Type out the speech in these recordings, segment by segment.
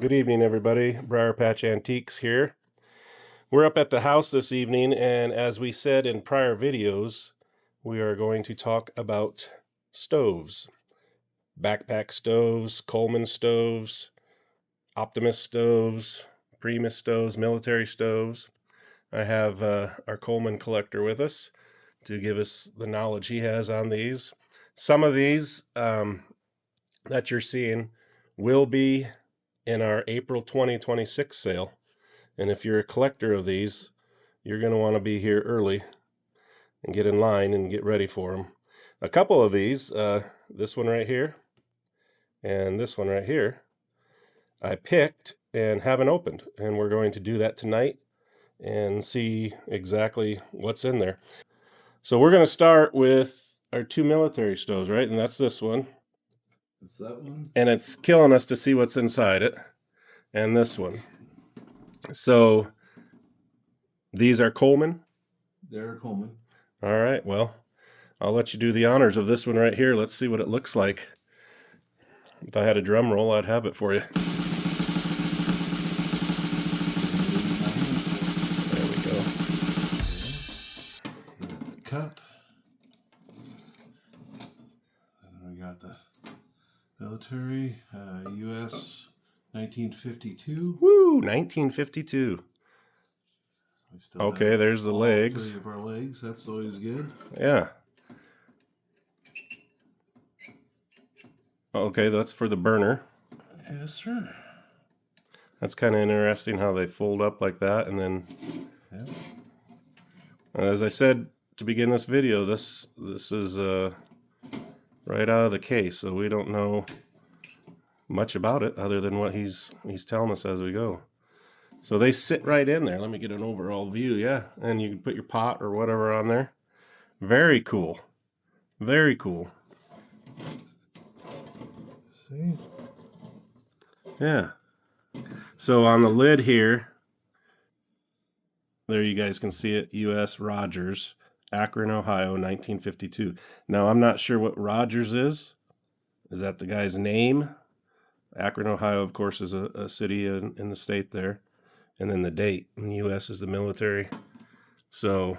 Good evening, everybody. Briar Patch Antiques here. We're up at the house this evening, and as we said in prior videos, we are going to talk about stoves. Backpack stoves, Coleman stoves, Optimus stoves, Primus stoves, military stoves. I have our Coleman collector with us to give us the knowledge he has on these. Some of these that you're seeing will be in our April 2026 sale. And if you're a collector of these, you're going to want to be here early and get in line and get ready for them. A couple of these, this one right here and this one right here, I picked and haven't opened. And we're going to do that tonight and see exactly what's in there. So we're going to start with our two military stoves, right? And that's this one. It's that one. And it's killing us to see what's inside it. And this one. So these are Coleman? They're Coleman. All right, well, I'll let you do the honors of this one right here. Let's see what it looks like. If I had a drum roll, I'd have it for you. There we go. The cup. And we got the military, U.S. 1952. Woo! 1952. Okay, there's the legs. 3 of our legs. That's always good. Yeah. Okay, that's for the burner. Yes, sir. That's kind of interesting how they fold up like that, and then, yeah. As I said to begin this video, this is right out of the case, so we don't know much about it other than what he's telling us as we go. So they sit right in there. Let me get an overall view, yeah. And you can put your pot or whatever on there. Very cool. Very cool. See? Yeah. So on the lid here, there you guys can see it, U.S. Rogers, Akron, Ohio, 1952. Now, I'm not sure what Rogers is. Is that the guy's name? Akron, Ohio, of course, is a city in the state there. And then the date in the U.S. is the military. So,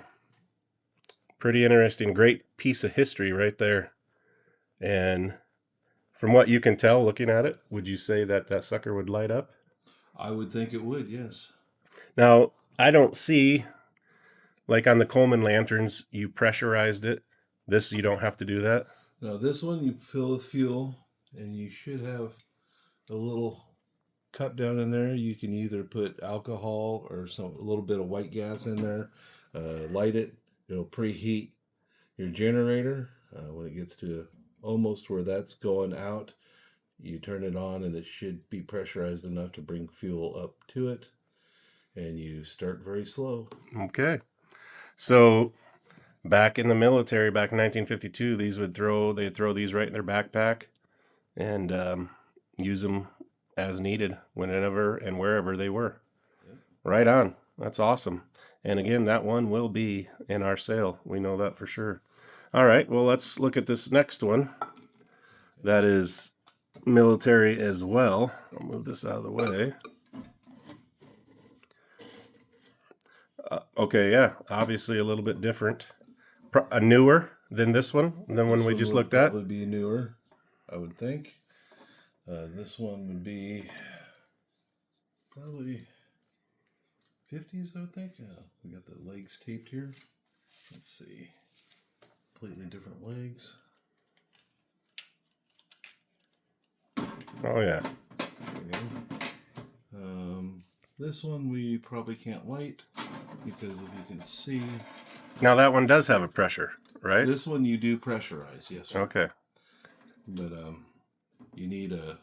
pretty interesting. Great piece of history right there. And from what you can tell looking at it, would you say that that sucker would light up? I would think it would, yes. Now, I don't see, like on the Coleman lanterns, you pressurized it. This, you don't have to do that? Now, this one, you fill with fuel, and you should have a little cup down in there. You can either put alcohol or a little bit of white gas in there, light it. It'll preheat your generator. When it gets to almost where that's going out, you turn it on and it should be pressurized enough to bring fuel up to it, and you start very slow. Okay. So back in the military, back in 1952, they'd throw these right in their backpack and use them as needed whenever and wherever they were. Yep. Right on. That's awesome. And again, that one will be in our sale. We know that for sure. All right, well, let's look at this next one. That is military as well. I'll move this out of the way. Okay, yeah, obviously a little bit different. Newer than this one, than when we just looked at? Would be newer, I would think. This one would be probably 50s, I would think. We got the legs taped here. Let's see. Completely different legs. Oh, yeah. This one we probably can't light because if you can see. Now that one does have a pressure, right? This one you do pressurize, yes, sir. Okay. But you need a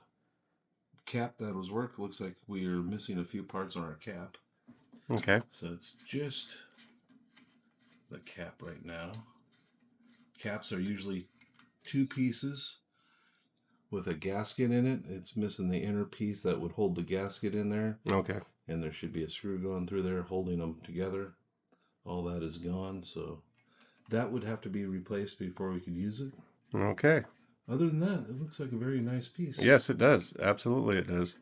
cap that was worked. Looks like we are missing a few parts on our cap. Okay. So it's just the cap right now. Caps are usually 2 pieces with a gasket in it. It's missing the inner piece that would hold the gasket in there. Okay. And there should be a screw going through there holding them together. All that is gone, so that would have to be replaced before we could use it. Okay. Other than that, it looks like a very nice piece. Yes, it does. Absolutely it does.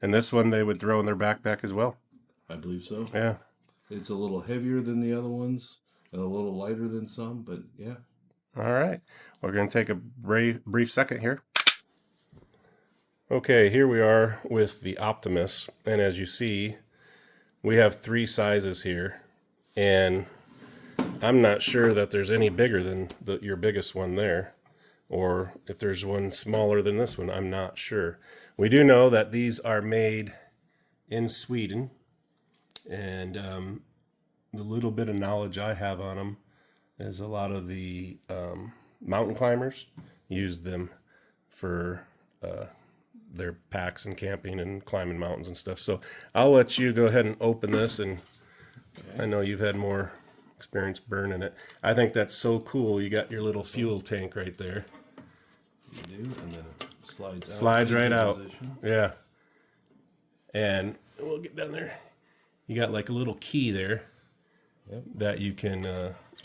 And this one they would throw in their backpack as well. I believe so. Yeah. It's a little heavier than the other ones and a little lighter than some, but yeah. All right. We're going to take a brief second here. Okay, here we are with the Optimus. And as you see, we have 3 sizes here. And I'm not sure that there's any bigger than your biggest one there. Or if there's one smaller than this one, I'm not sure. We do know that these are made in Sweden. And the little bit of knowledge I have on them is a lot of the mountain climbers use them for their packs and camping and climbing mountains and stuff. So I'll let you go ahead and open this, and I know you've had more experience burning it. I think that's so cool. You got your little fuel tank right there. You do, and then it slides right out. Yeah. And we'll get down there. You got like a little key there. Yep. That you can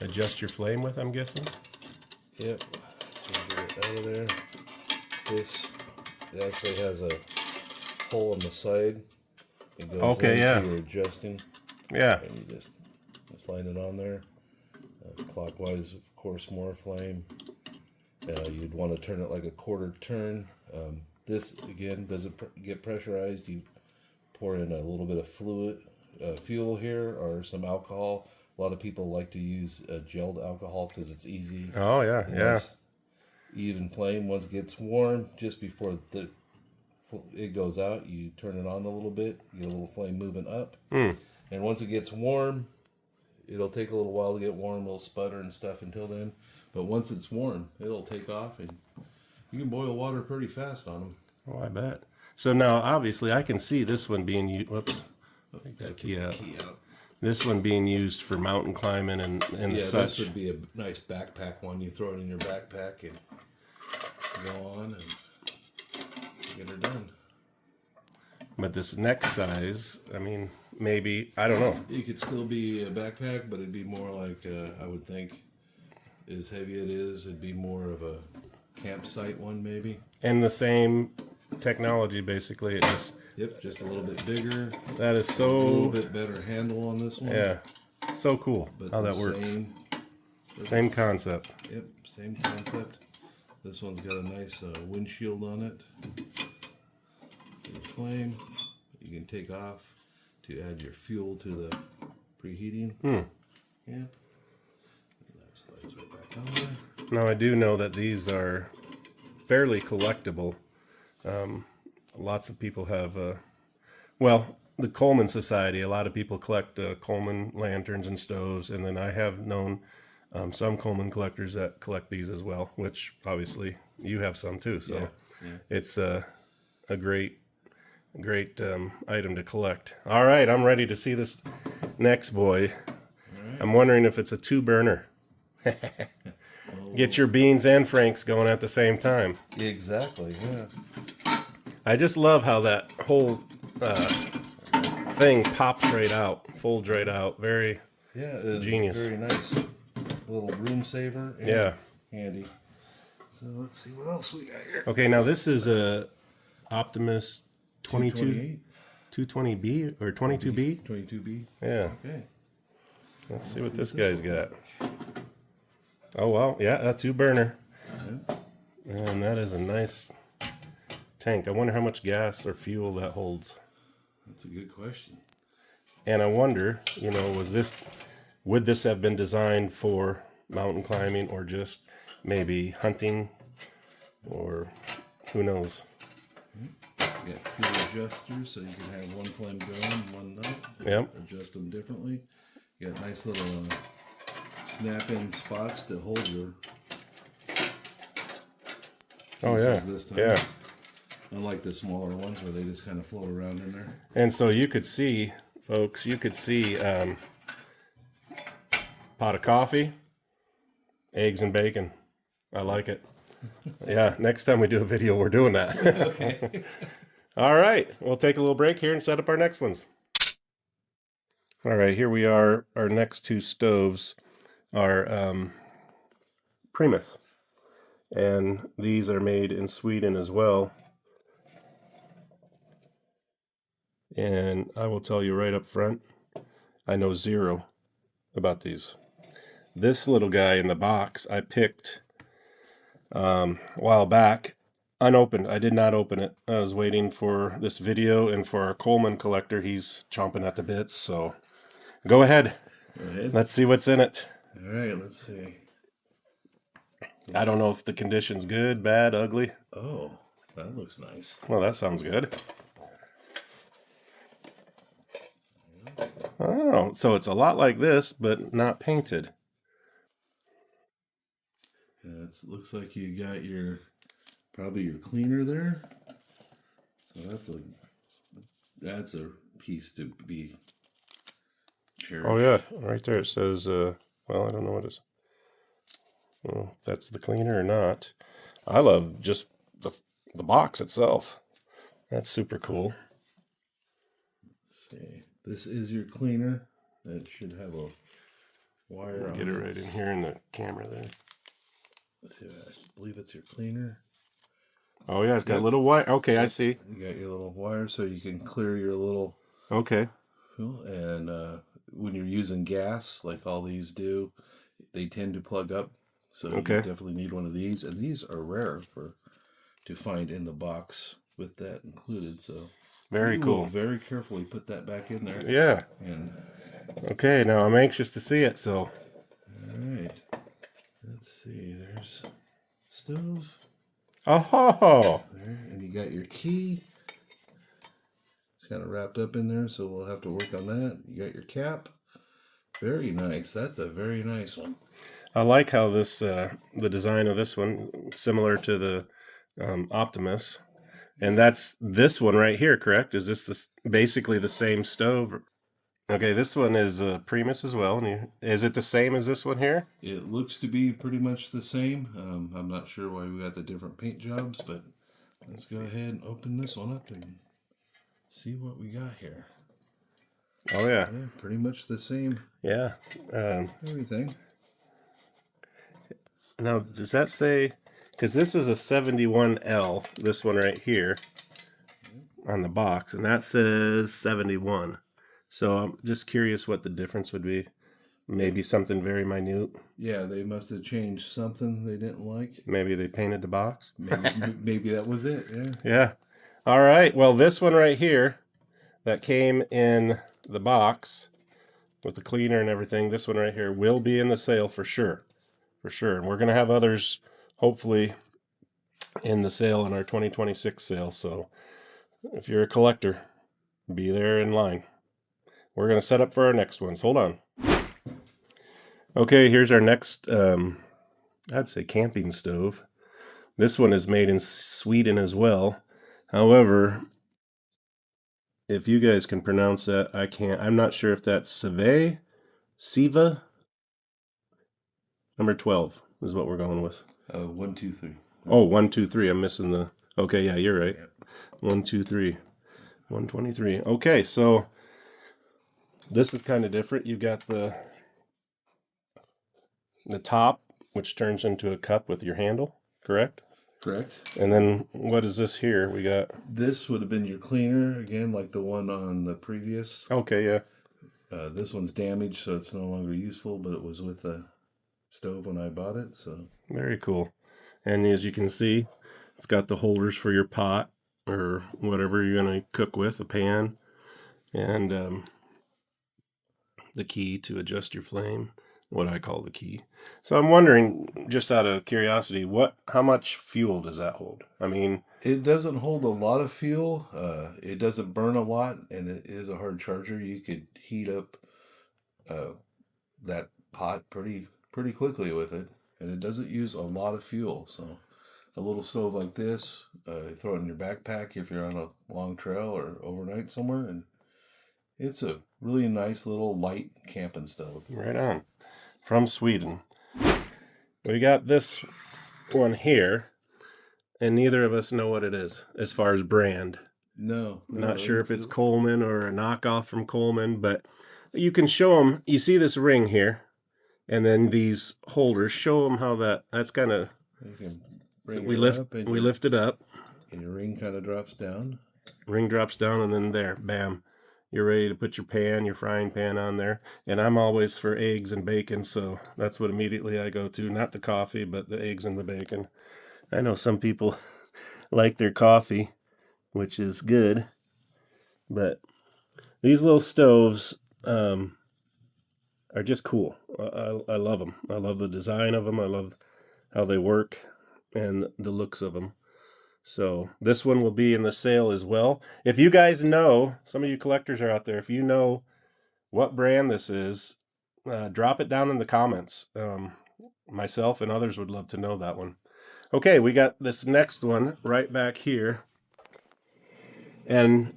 adjust your flame with, I'm guessing. Yep. Just get it out of there. This actually has a hole on the side. It goes Okay, yeah. You're adjusting. Yeah. And you just slide it on there. Clockwise, of course, more flame. You'd want to turn it like a quarter turn. This, again, doesn't get pressurized. You pour in a little bit of fuel here or some alcohol. A lot of people like to use gelled alcohol because it's easy. Oh, yeah, yeah. Nice even flame. Once it gets warm, just before it goes out, you turn it on a little bit. You get a little flame moving up. And once it gets warm, it'll take a little while to get warm. It'll sputter and stuff until then. But once it's warm, it'll take off, and you can boil water pretty fast on them. Oh, I bet. So now, obviously, I can see this one being used. Whoops. Take that key out. This one being used for mountain climbing and such. This would be a nice backpack one. You throw it in your backpack and go on and get her done. But this next size, I mean, maybe, I don't know. You could still be a backpack, but it'd be more like, I would think, as heavy it is, it'd be more of a campsite one maybe. And the same technology, basically. It just, yep, just a little bit bigger. That is so... A little bit better handle on this one. Yeah, so cool but how that works. Same concept. Yep, same concept. This one's got a nice windshield on it. The flame you can take off to add your fuel to the preheating. Yep. And that slides right back on there. Now I do know that these are fairly collectible. Lots of people have, well, the Coleman Society, a lot of people collect Coleman lanterns and stoves, and then I have known some Coleman collectors that collect these as well, which obviously you have some too, so it's a great item to collect. All right, I'm ready to see this next boy. Right. I'm wondering if it's a 2-burner. Get your beans and franks going at the same time. Exactly, yeah. I just love how that whole thing pops right out, folds right out. Very genius. Very nice. Little room saver. And handy. So let's see what else we got here. Okay, now this is a Optimus 220B or 22B? 22B. Yeah. Okay. Let's see what this guy's got. Oh, well, yeah, a 2-burner. Yeah. And that is a nice tank. I wonder how much gas or fuel that holds. That's a good question. And I wonder, you know, would this have been designed for mountain climbing or just maybe hunting, or who knows? You got fuel adjusters, so you can have one flame going, one not. Yep. Adjust them differently. You got nice little snap-in spots to hold your pieces this time. Yeah. Unlike the smaller ones where they just kind of float around in there. And so you could see, folks, pot of coffee, eggs and bacon. I like it. Yeah, next time we do a video, we're doing that. Okay. All right, we'll take a little break here and set up our next ones. All right, here we are. Our next 2 stoves are Primus. And these are made in Sweden as well. And I will tell you right up front, I know zero about these. This little guy in the box I picked a while back, unopened. I did not open it. I was waiting for this video and for our Coleman collector. He's chomping at the bits, so go ahead. Go ahead. Let's see what's in it. All right, let's see. I don't know if the condition's good, bad, ugly. Oh, that looks nice. Well, that sounds good. Oh, so it's a lot like this, but not painted. Yeah, it looks like you got probably your cleaner there. So that's a piece to be cherished. Oh yeah, right there it says, well, I don't know what it is. Well, if that's the cleaner or not. I love just the box itself. That's super cool. Let's see. This is your cleaner. That should have a wire on it. Get it right in here in the camera there. Let's see, I believe it's your cleaner. Oh yeah, it's got a little wire. Okay, I see. You got your little wire so you can clear your little Okay. fuel. And when you're using gas, like all these do, they tend to plug up. So you definitely need one of these. And these are rare to find in the box with that included. So very cool. Very carefully put that back in there. Yeah. And okay, now I'm anxious to see it. So. All right. Let's see. There's stove. Oh. There, and you got your key. It's kind of wrapped up in there, so we'll have to work on that. You got your cap. Very nice. That's a very nice one. I like how this the design of this one similar to the Optimus, and that's this one right here. Correct? Is this basically the same stove? Okay, this one is Primus as well. And is it the same as this one here? It looks to be pretty much the same. I'm not sure why we got the different paint jobs, but let's go ahead and open this one up and see what we got here. Oh yeah, pretty much the same. Yeah, everything. Now, does that say? Because this is a 71L. This one right here on the box, and that says 71. So I'm just curious what the difference would be. Maybe something very minute. Yeah, they must have changed something they didn't like. Maybe they painted the box. Maybe that was it. Yeah. Yeah. All right. Well, this one right here that came in the box with the cleaner and everything, this one right here will be in the sale for sure. For sure. And we're going to have others hopefully in the sale in our 2026 sale. So if you're a collector, be there in line. We're going to set up for our next ones. Hold on. Okay, here's our next, I'd say camping stove. This one is made in Sweden as well. However, if you guys can pronounce that, I can't. I'm not sure if that's Siva. Number 12 is what we're going with. 1, 2, 3. Oh, 1, 2, 3. I'm missing the. Okay, yeah, you're right. 1, 2, 3. 123. Okay, so this is kind of different. You got the top, which turns into a cup with your handle, correct? Correct. And then what is this here? We got. This would have been your cleaner again, like the one on the previous. Okay, yeah. This one's damaged, so it's no longer useful, but it was with the stove when I bought it. So very cool. And as you can see, it's got the holders for your pot or whatever you're going to cook with, a pan, and the key to adjust your flame, what I call the key. So I'm wondering, just out of curiosity, how much fuel does that hold? I mean, it doesn't hold a lot of fuel. It doesn't burn a lot, and it is a hard charger. You could heat up that pot pretty quickly with it, and it doesn't use a lot of fuel. So a little stove like this, throw it in your backpack if you're on a long trail or overnight somewhere, and it's a really nice little light camping stove. Right on. From Sweden. We got this one here, and neither of us know what it is as far as brand. No. Not sure if it's Coleman or a knockoff from Coleman, but you can show them. You see this ring here, and then these holders. Show them how that's kind of. We lift it up, and your ring kind of drops down. Ring drops down, and then there, bam. You're ready to put your frying pan on there. And I'm always for eggs and bacon, so that's what immediately I go to. Not the coffee, but the eggs and the bacon. I know some people like their coffee, which is good, but these little stoves are just cool. I love them. I love the design of them. I love how they work and the looks of them. So this one will be in the sale as well. If you guys know, some of you collectors are out there, if you know what brand this is, drop it down in the comments. Myself and others would love to know that one. Okay, we got this next one right back here. And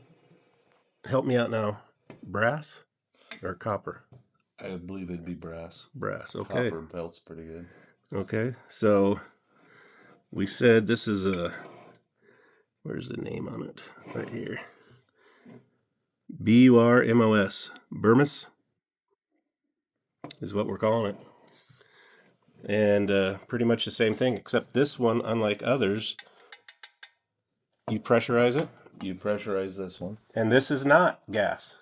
help me out now. Brass or copper? I believe it'd be brass. Brass, okay. Copper belt's pretty good. Okay, so we said this is a, where's the name on it? Right here. BURMOS. Burmis is what we're calling it. And pretty much the same thing, except this one, unlike others, you pressurize it. You pressurize this one. And this is not gas,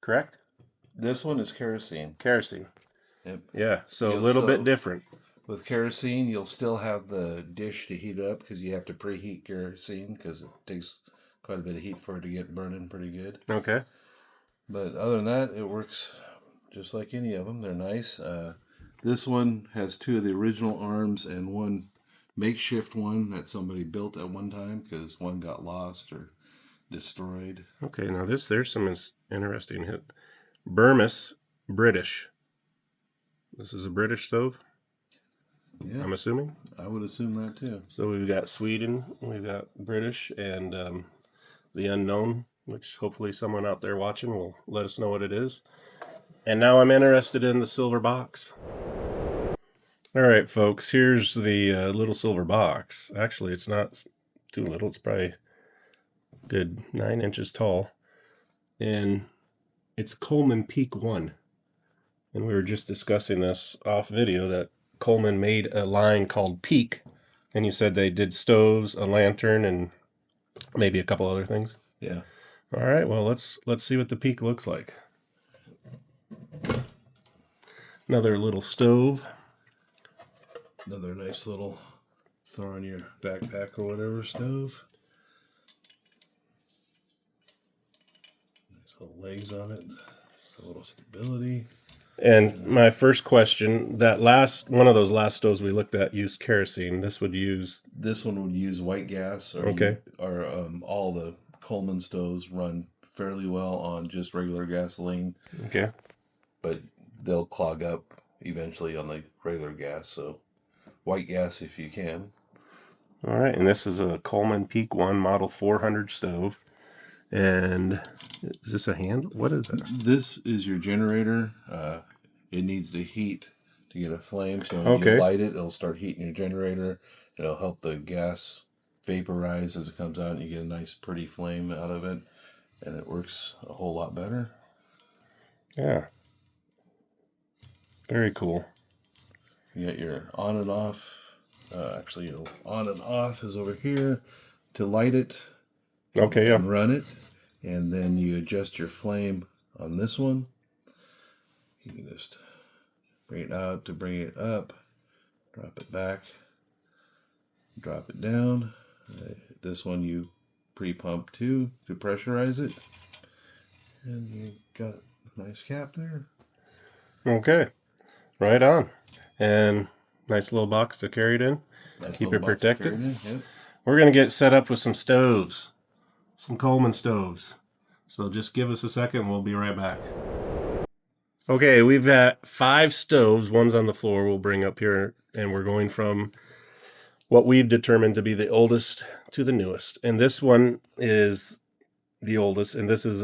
correct? This one is kerosene. Kerosene. Yep. Yeah, so a little bit different. With kerosene, you'll still have the dish to heat up because you have to preheat kerosene because it takes quite a bit of heat for it to get burning pretty good. Okay. But other than that, it works just like any of them. They're nice. This one has two of the original arms and one makeshift one that somebody built at one time because one got lost or destroyed. Okay, now there's some interesting hit. Burmis, British. This is a British stove? Yeah. I'm assuming? I would assume that too. So we've got Sweden, we've got British, and the unknown, which hopefully someone out there watching will let us know what it is. And now I'm interested in the silver box. All right, folks, here's the little silver box. Actually, it's not too little. It's probably good 9 inches tall. And it's Coleman Peak 1. And we were just discussing this off video that Coleman made a line called Peak. And you said they did stoves, a lantern, and maybe a couple other things. Yeah. All right, well, let's see what the Peak looks like. Another little stove. Another nice little throw in your backpack or whatever stove. Nice little legs on it. A little stability. And my first question, that one of those last stoves we looked at used kerosene. This one would use white gas. Or okay. All the Coleman stoves run fairly well on just regular gasoline. Okay. But they'll clog up eventually on the regular gas, so white gas if you can. All right, and this is a Coleman Peak 1 Model 400 stove. And is this a handle? What is that? This is your generator. It needs to heat to get a flame. So when you light it, it'll start heating your generator. It'll help the gas vaporize as it comes out, and you get a nice, pretty flame out of it. And it works a whole lot better. Yeah. Very cool. You got your on and off. Actually, your on and off is over here to light it. Okay, yeah. And run it. And then you adjust your flame on this one. You can just bring it out to bring it up. Drop it back. Drop it down. This one you pre-pump to pressurize it. And you got a nice cap there. Okay. Right on. And nice little box to carry it in. Keep it protected. Yep. We're going to get set up with some stoves. Some Coleman stoves. So just give us a second. We'll be right back. Okay, we've got 5 stoves. One's on the floor we'll bring up here. And we're going from what we've determined to be the oldest to the newest. And this one is the oldest. And this is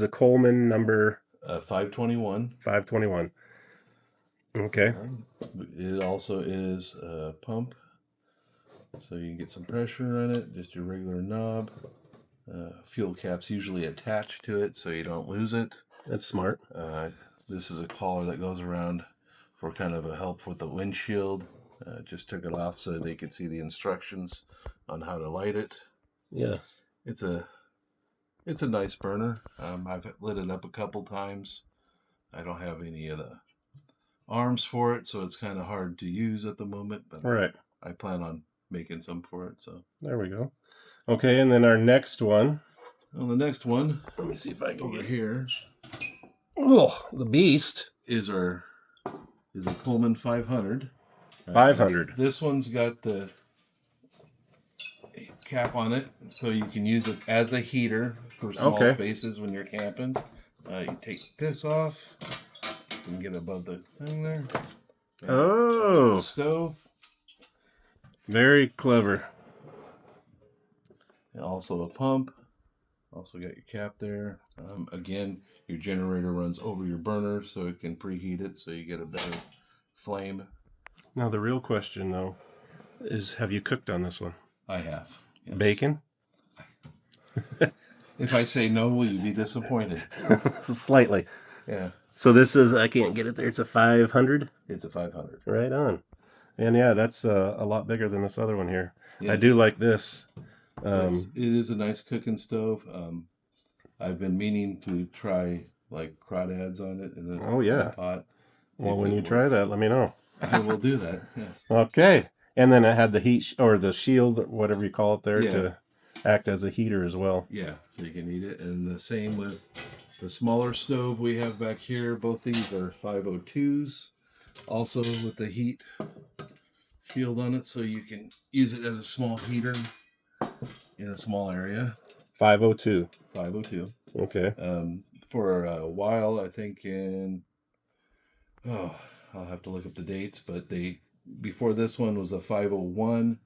a Coleman number 521. 521. Okay. It also is a pump. So you can get some pressure on it. Just your regular knob. Fuel cap's usually attached to it so you don't lose it. That's smart. This is a collar that goes around for kind of a help with the windshield. Just took it off so they could see the instructions on how to light it. Yeah. It's a It's a nice burner. I've lit it up a couple times. I don't have any of the arms for it, so it's kind of hard to use at the moment, but Right. I plan on making some for it. So there we go. Okay, and then our next one. on the next one, Let me see if I can over get here Oh, the beast. is a Coleman 500. 500. This one's got the cap on it, so you can use it as a heater for small spaces when you're camping. You take this off, you can get above the thing there. And Oh, it's a stove. Very clever. And also a pump. Also got your cap there. Again, your generator runs over your burner, so it can preheat it, so you get a better flame. Now the real question, though, is have you cooked on this one? I have. Yes. Bacon? If I say no, will you be disappointed? Slightly. Yeah. So this is, I can't get it there, it's a 500? It's a 500. Right on. And yeah, that's a lot bigger than this other one here. Yes. I do like this. It is a nice cooking stove. I've been meaning to try like crawdads on it in the pot. Well, when you try that, let me know. I will do that. Yes. Okay. And then it had the heat or the shield, whatever you call it there, to act as a heater as well. Yeah, so you can eat it. And the same with the smaller stove we have back here. Both these are 502s. Also with the heat shield on it, so you can use it as a small heater in a small area. 502. 502. Okay. For a while, I think I'll have to look up the dates, but before this one was a 501,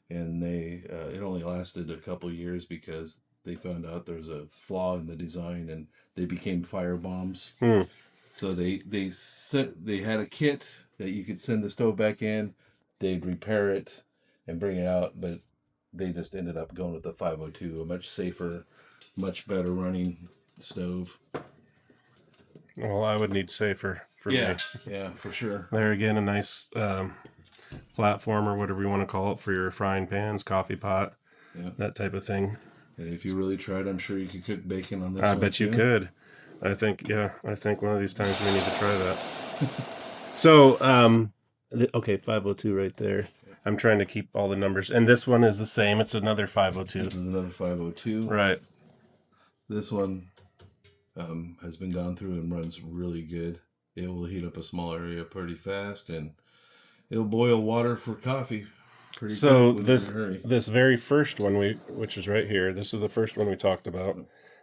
and it only lasted a couple years because they found out there's a flaw in the design and they became fire bombs. So they had a kit that you could send the stove back in, they'd repair it and bring it out, but they just ended up going with the 502, a much safer, much better running stove. Well, I would need safer for me. Yeah, for sure. There again, a nice platform or whatever you want to call it for your frying pans, coffee pot, that type of thing. And if you really tried, I'm sure you could cook bacon on this I one bet you too. could. I think one of these times we need to try that. So, okay, 502 right there. I'm trying to keep all the numbers. And this one is the same. It's another 502. This is another 502. Right. This one has been gone through and runs really good. It will heat up a small area pretty fast, and it'll boil water for coffee pretty so quick. This very first one, which is right here, this is the first one we talked about.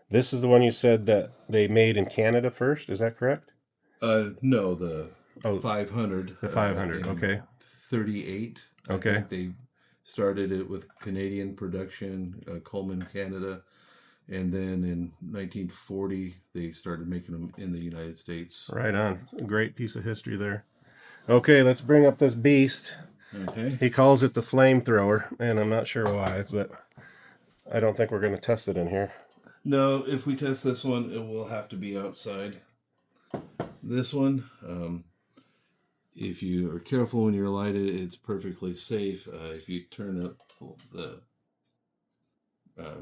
This is the one you said that they made in Canada first. Is that correct? No, the 500. The 500, okay. 38. Okay. I think they started it with Canadian production, Coleman, Canada. And then in 1940, they started making them in the United States. Right on. A great piece of history there. Okay, let's bring up this beast. Okay. He calls it the flamethrower, and I'm not sure why, but I don't think we're going to test it in here. No, if we test this one, it will have to be outside. This one, if you are careful when you light it, it's perfectly safe. If you turn up the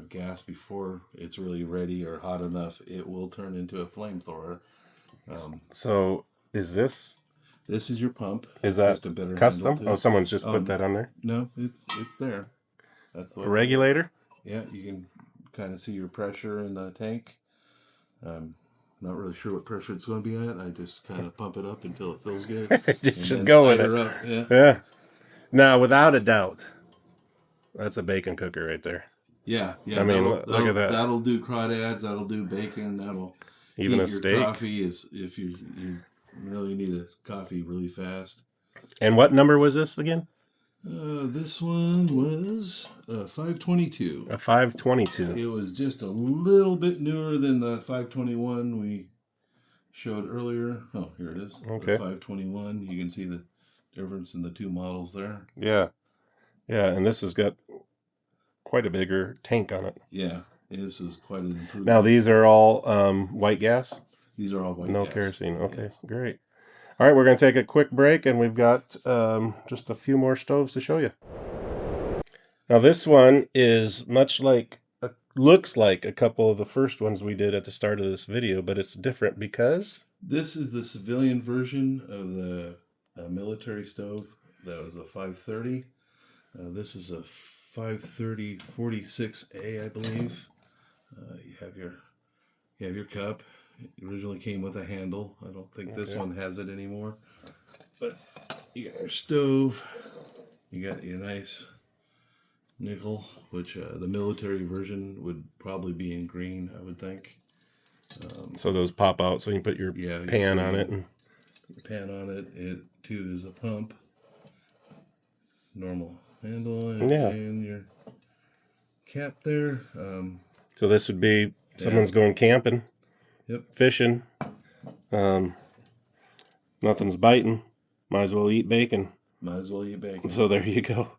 gas before it's really ready or hot enough, it will turn into a flamethrower. So is this is your pump. Is that just a better custom? Oh, someone's just put that on there? No, it's there. That's what a regulator? Yeah, you can kind of see your pressure in the tank. Not really sure what pressure it's going to be at. I just kind of pump it up until it feels good. Just go with it. Yeah. Now, without a doubt, that's a bacon cooker right there. Yeah. I mean, look at that. That'll do crawdads. That'll do bacon. That'll even heat a steak. Your coffee is if you really need a coffee really fast. And what number was this again? This one was a 522. A 522. It was just a little bit newer than the 521 we showed earlier. Oh, here it is. Okay. The 521. You can see the difference in the two models there. Yeah. Yeah, and this has got quite a bigger tank on it. Yeah, this is quite an improvement. Now, these are all white gas? These are all white gas. No kerosene. Okay, great. All right, we're going to take a quick break, and we've got just a few more stoves to show you. Now, this one is much like looks like a couple of the first ones we did at the start of this video, but it's different because This is the civilian version of the military stove. That was a 530. This is a 530 46A, I believe. You have your cup. It originally came with a handle. I don't think this one has it anymore. But you got your stove. You got your nice nickel, which the military version would probably be in green, I would think. So those pop out, so you can put your pan on it. And your pan on it. It too is a pump. Normal handle and your cap there. So this would be someone's going camping, fishing, nothing's biting, might as well eat bacon. Might as well eat bacon. So there you go.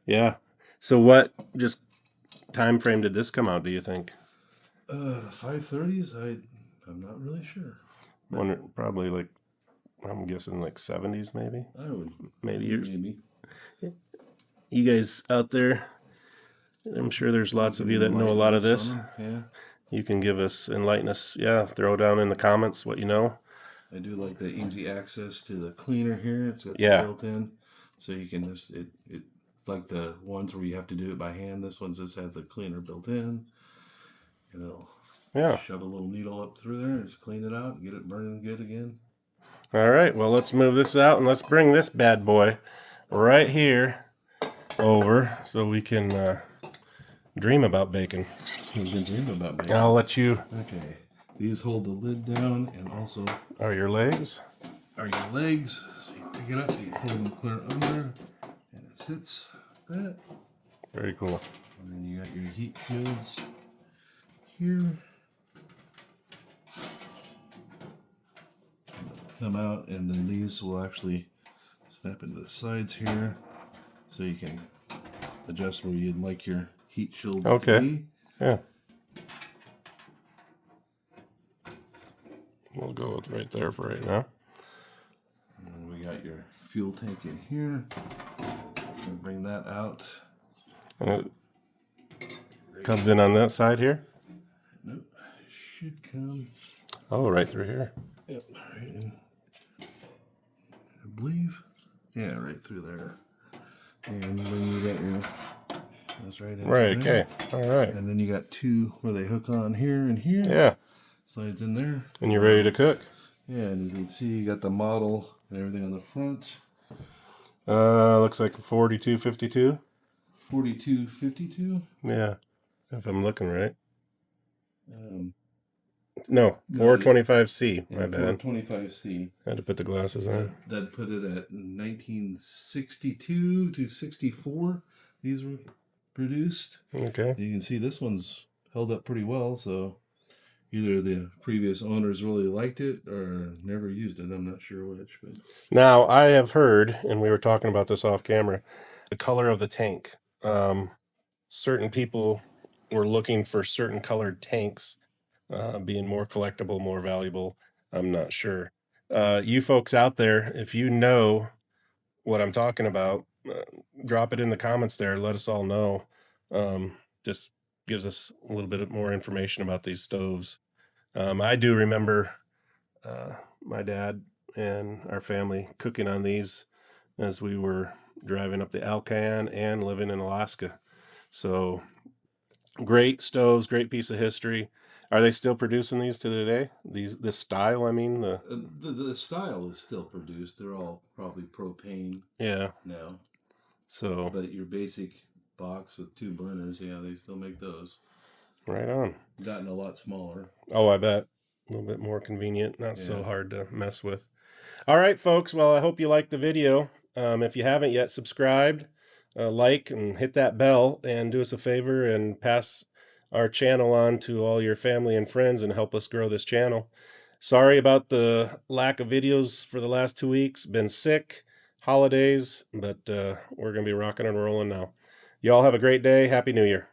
Yeah. So what just time frame did this come out, do you think? 530s, I'm not really sure. Wonder, probably like, I'm guessing like 70s maybe. I would maybe. You guys out there, I'm sure there's lots of you that know a lot of this. Yeah. You can give us, enlighten us. Yeah, throw down in the comments what you know. I do like the easy access to the cleaner here. It's got built in, so you can just it's like the ones where you have to do it by hand. This one just has the cleaner built in, and it'll shove a little needle up through there and just clean it out and get it burning good again. All right, well, let's move this out and let's bring this bad boy right here over so we can dream about bacon. So you can dream about bacon. I'll let you. Okay. These hold the lid down, and also are your legs. So you pick it up, you hold them clear under, and it sits like that. Very cool. And then you got your heat shields here. Come out, and then these will actually snap into the sides here, so you can adjust where you'd like your heat shields to be. Yeah. We'll go with right there for right now. And then we got your fuel tank in here. We'll bring that out. And it comes in on that side here? Nope. It should come. Oh, right through here. Yep. Right in. I believe. Yeah, right through there. And then you got your. That's right in Right, there. okay. All right. And then you got two where they hook on here and here. Yeah. Slides in there. And you're ready to cook. Yeah, and you can see you got the model and everything on the front. Looks like 4252. 4252. Yeah, if I'm looking right. No, 425C. My bad. 425C. I had to put the glasses on. That put it at 1962 to 64. These were produced. Okay. You can see this one's held up pretty well, so either the previous owners really liked it or never used it. I'm not sure which. But now, I have heard, and we were talking about this off camera, the color of the tank. Certain people were looking for certain colored tanks being more collectible, more valuable. I'm not sure. You folks out there, if you know what I'm talking about, drop it in the comments there. Let us all know. Just gives us a little bit more information about these stoves. I do remember my dad and our family cooking on these as we were driving up the Alcan and living in Alaska. So great stoves, great piece of history. Are they still producing these to today? This style, I mean, the style is still produced. They're all probably propane. Yeah. Now. So. But your basic box with 2 burners, yeah, they still make those. Right on. Gotten a lot smaller. Oh, I bet. A little bit more convenient, not so hard to mess with. All right, folks. Well, I hope you liked the video. If you haven't yet subscribed, like and hit that bell, and do us a favor and pass our channel on to all your family and friends and help us grow this channel. Sorry about the lack of videos for the last 2 weeks. Been sick, holidays, but we're going to be rocking and rolling now. Y'all have a great day. Happy New Year.